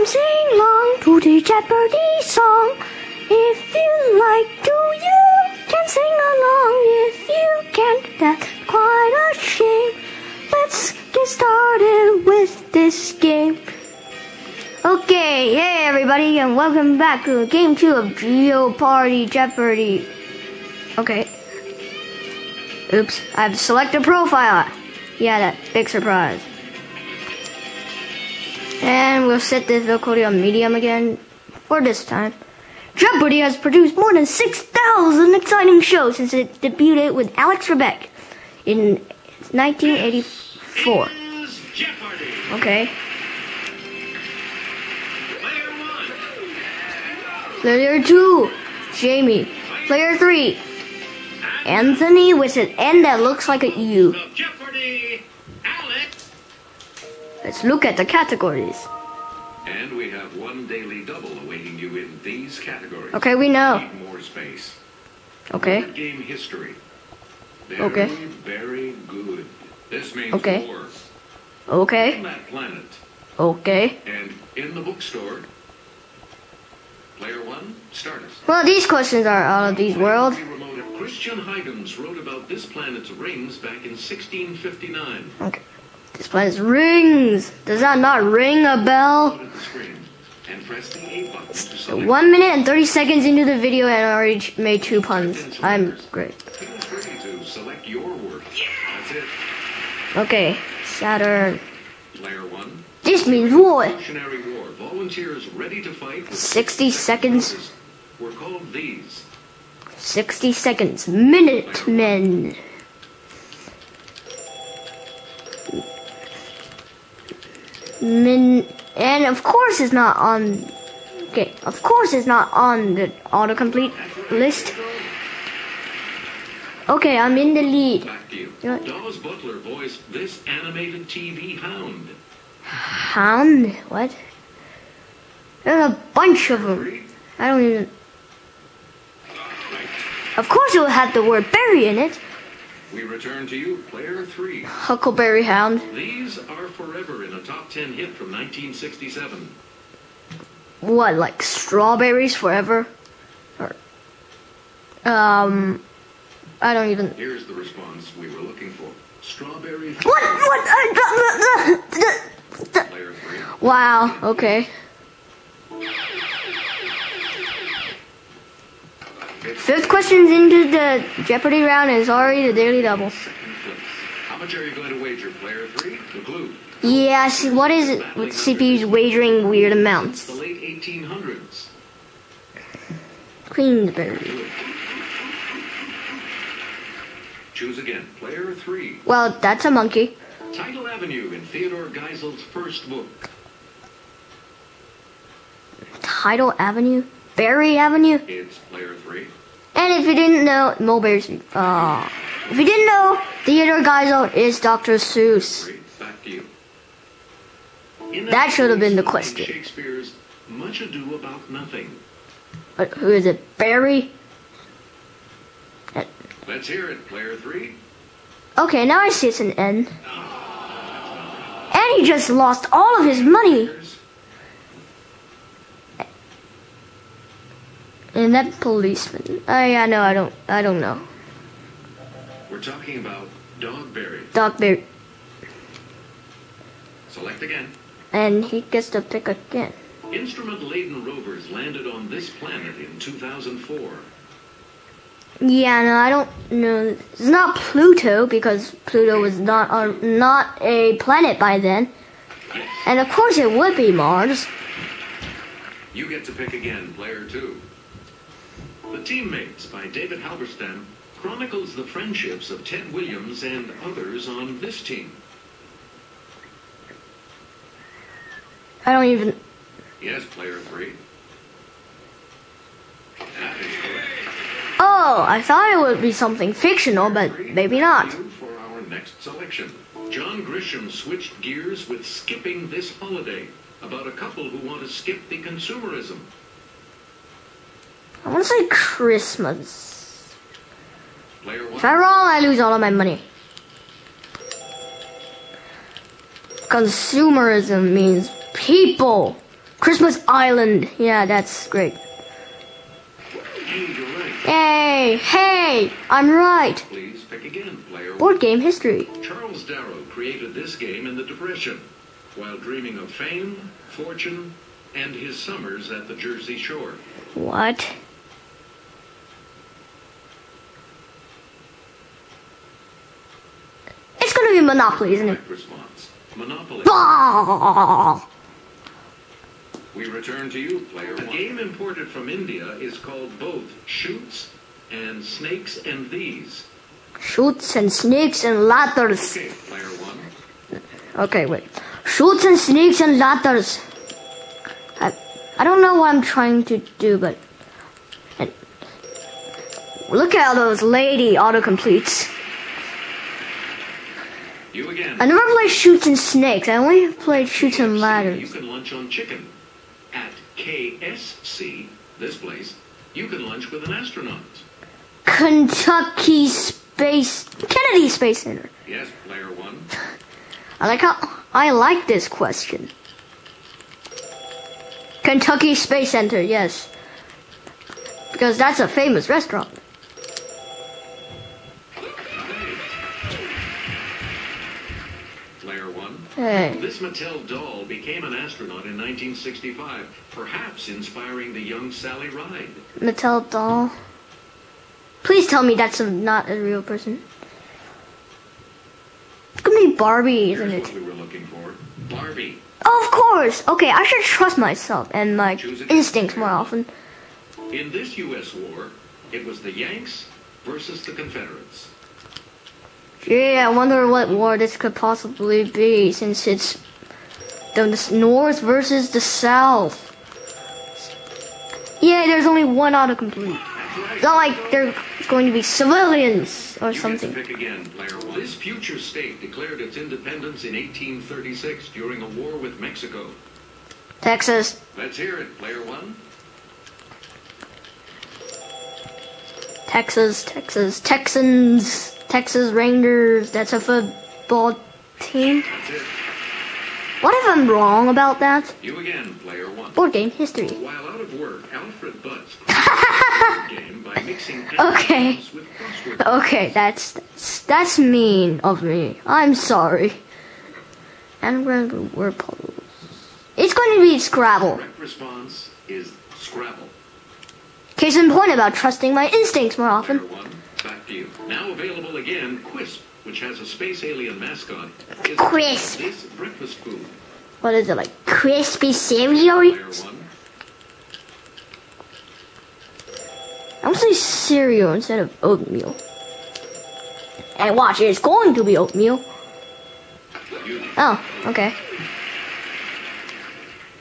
sing along to the Jeopardy song. If you like to, you can sing along. If you can't, that's quite a shame. Let's get started with this game. Okay, hey everybody, and welcome back to game 2 of Jeopardy. Okay. Oops, I have to select a profile. Yeah, that big surprise. And we'll set this difficulty on medium again for this time. Jeopardy has produced more than 6,000 exciting shows since it debuted with Alex Trebek in 1984. Okay. Player 2, Jamie. Player 3, Anthony with an N that looks like a U. Let's look at the categories. And we have one daily double awaiting you in these categories. Okay, we know. Need more space. Okay. Board game history. Very, okay. Very good. This means okay. war. Okay. On that planet. Okay. And in the bookstore. Player 1, start us. Well, these questions are out of these world. Christian Huygens wrote about this planet's rings back in 1659. Okay. This planet's rings. Does that not ring a bell? And press the A button to select. 1 minute and 30 seconds into the video and I already made 2 puns. I'm great. Feel free to select your word. That's it. Okay, Saturn. Player 1. This means war. Revolutionary War. Volunteers ready to fight. 60 seconds. We're called these. 60 seconds. Minutemen. And of course it's not on. Okay, of course it's not on the autocomplete list. Okay, I'm in the lead. Back to you. Dawes Butler voiced this animated TV hound. Hound? What? There's a bunch of them. I don't even. Of course it will have the word berry in it. We return to you, player 3. Huckleberry Hound. These are forever in a top 10 hit from 1967. What, like strawberries forever? Or, I don't even. Here's the response we were looking for. Strawberry. What? Player 3. Wow. Okay. 5th questions into the Jeopardy round is already the daily double. How much are you going to wager, player 3? The clue. Yes, what is it with CPUs wagering weird amounts? The late 1800s. Queensberry. Choose again, player 3. Well, that's a monkey. Title Avenue in Theodore Geisel's first book. Title Avenue? Berry Avenue? It's player 3. And if you didn't know, Mulberry's. If you didn't know, Theodore Geisel is Dr. Seuss. Back to you. That should have been the question. Shakespeare's Much Ado About Nothing. But who is it? Barry? Let's hear it, player 3. Okay, now I see it's an N. And he just lost all of his money. And that policeman. Yeah, no, I don't know. We're talking about Dogberry. Dogberry. Select again. And he gets to pick again. Instrument-laden rovers landed on this planet in 2004. Yeah, no, I don't know. It's not Pluto because Pluto was not a planet by then. Yes. And of course it would be Mars. You get to pick again, player 2. The Teammates by David HALBERSTAM chronicles the friendships of Ted Williams and others on this team. I don't even. Yes, player 3. That is correct. Oh, I thought it would be something fictional, but maybe not. For our next selection, John Grisham switched gears with Skipping This Holiday, about a couple who want to skip the consumerism. I want to say Christmas. Player 1. If I'm wrong, I lose all of my money. Consumerism means people. Christmas Island. Yeah, that's great. Hey, you're right. Hey, I'm right. Please pick again, player one. Board game history. Charles Darrow created this game in the Depression, while dreaming of fame, fortune, and his summers at the Jersey Shore. What? It's gonna be Monopoly, isn't it? Correct response. Monopoly. Bah! We return to you, player one. A game imported from India is called both Shoots and Snakes and These. Shoots and snakes and ladders. Okay, player one. Okay, wait. Shoots and snakes and ladders. I don't know what I'm trying to do, but look at all those lady autocompletes. You again. I never played Shoots and Snakes. I only played Shoots and Ladders. You can lunch on chicken. At KSC, this place, you can lunch with an astronaut. Kennedy Space Center. Yes, player one. I like this question. Kentucky Space Center, yes. Because that's a famous restaurant. Player one. Hey. This Mattel doll became an astronaut in 1965, perhaps inspiring the young Sally Ride. Mattel doll. Please tell me that's not a real person. It's gonna be Barbie, isn't Here's it? what we were looking for. Barbie. Oh, of course. Okay, I should trust myself and my Choose it. instincts more often. In this U.S. war, it was the Yanks versus the Confederates. Yeah, I wonder what war this could possibly be, since it's the North versus the South. Yeah, there's only one autocomplete. It's not like there's going to be civilians or something. You get to pick again, player one. This future state declared its independence in 1836 during a war with Mexico. Texas. Let's hear it, player one. Texas, Texans, Texas Rangers. That's a football team. That's it. What if I'm wrong about that? You again, player one. Board game history. While out of work, Alfred Butts created the game by mixing Okay. anagrams with crossword. Okay, that's mean of me. I'm sorry. Anagrams with word puzzles. It's going to be Scrabble. Correct response is Scrabble. Case in point about trusting my instincts more Player often. one, back to you. Now available again, Quisp, which has a space alien mascot. Is Quisp. This breakfast food. What is it, like crispy cereal? Player one. I'm gonna say cereal instead of oatmeal. And watch, it's going to be oatmeal. You. Oh, okay.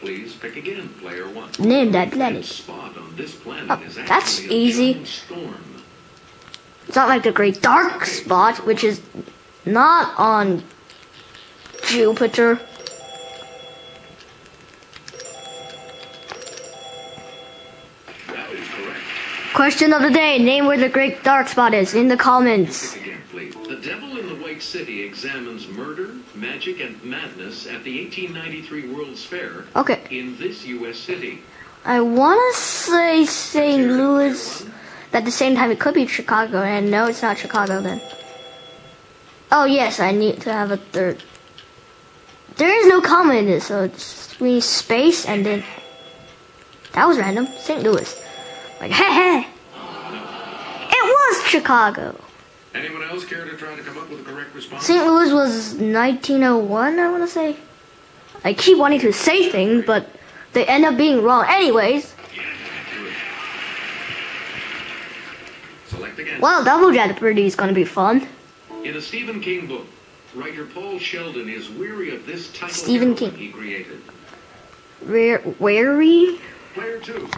Please pick again, player one. Name that The planet. spot on this planet Oh, is that's actually a easy. giant storm. It's not like the Great Dark Spot, which is not on Jupiter. That is correct. Question of the day, name where the Great Dark Spot is in the comments. Pick again, please. The Devil in the White City examines murder, magic, and madness at the 1893 World's Fair Okay, in this U.S. city. I want to say St. Louis, but at the same time it could be Chicago, and no, it's not Chicago then. Oh yes, I need to have a third. There is no comma in this, so it's we need space and then... That was random. St. Louis. Like, hey! It was Chicago! Anyone else care to try to come up with a correct response? St. Louis was 1901, I want to say. I keep wanting to say things, but they end up being wrong anyways. Select again. Well, Double Jeopardy is going to be fun. In a Stephen King book, writer Paul Sheldon is weary of this title Stephen heroine King. he created. Wary? Player two.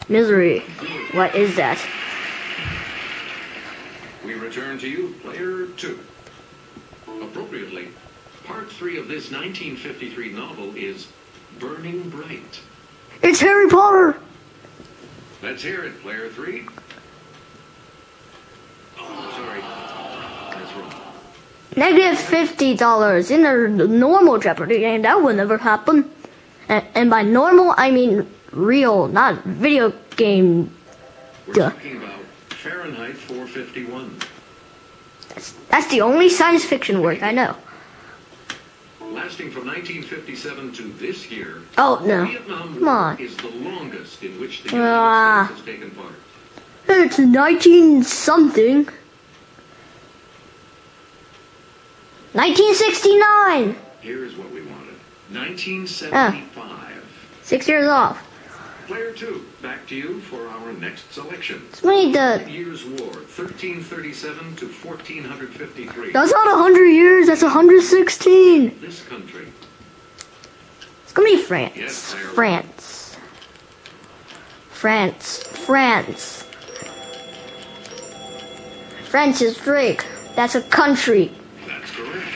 Misery. What is that? We return to you, player two. Appropriately, part 3 of this 1953 novel is Burning Bright. It's Harry Potter! Let's hear it, player 3. Oh, sorry. That's wrong. Negative $50 in a normal Jeopardy game. That would never happen. And by normal, I mean real, not video game. We're talking about Fahrenheit 451. That's the only science fiction word I know. Lasting from 1957 to this year, Oh, no. Vietnam Come War on. is the longest in which the United States has taken part. It's 19-something. 1969. Here's what we wanted. 1975. 6 years off. Player 2, back to you for our next selection. We need to... 5 Years' War, 1337 to 1453. That's not 100 years, that's 116. This country. It's gonna be France. Yes, player one. France. France. France. Francis Drake. That's a country. That's correct.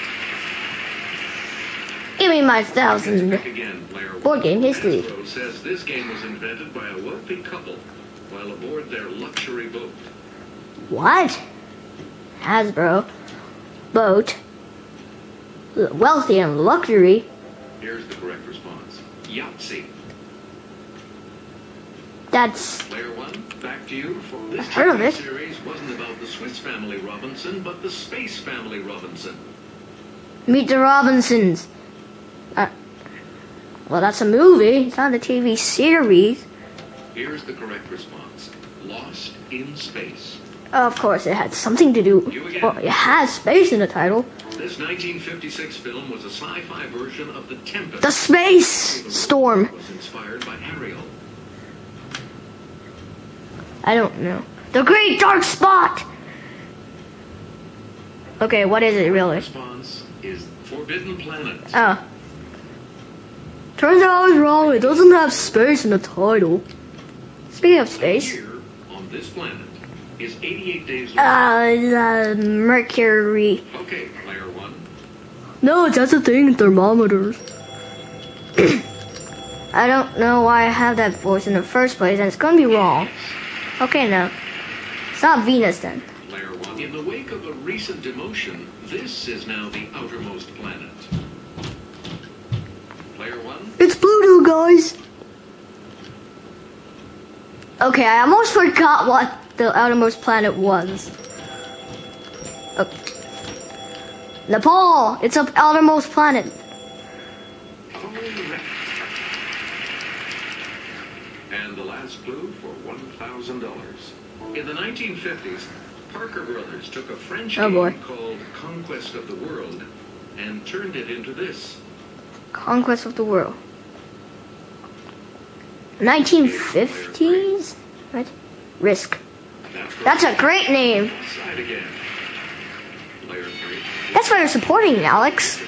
Give me my Pick 1,000. again, player Board one. game history. Hasbro says this game was invented by a wealthy couple while aboard their luxury boat. What? Hasbro. Boat. Wealthy and luxury. Here's the correct response. Yahtzee. That's... Player 1, back to you for this Heard of Jeopardy it. series wasn't about the Swiss family Robinson, but the Space family Robinson. Meet the Robinsons. Well, that's a movie. It's not a TV series. Here's the correct response. Lost in Space. Of course, it had something to do... You again. Well, it has space in the title. This 1956 film was a sci-fi version of The Tempest. The Space Storm. Was inspired by Ariel. I don't know. The Great Dark Spot! Okay, what is it really? Response is Forbidden Planet. Oh. Turns out I was wrong. It doesn't have space in the title. Speaking of space. Here on this planet is 88 days long. Mercury. Okay, player 1. No, that's a thing in thermometers. I don't know why I have that voice in the first place, and it's gonna be wrong. Okay, no. It's not Venus then. Player 1. In the wake of a recent demotion, this is now the outermost planet. Player 1. It's Pluto, guys! Okay, I almost forgot what the outermost planet was. Nepal! It's an outermost planet. Correct. And the last clue for $1,000. In the 1950s, Parker Brothers took a French Oh, game boy. called Conquest of the World and turned it into this. Conquest of the World. 1950s? What? Risk. That's a great name. Side again. Player 3. That's why you're supporting me, Alex.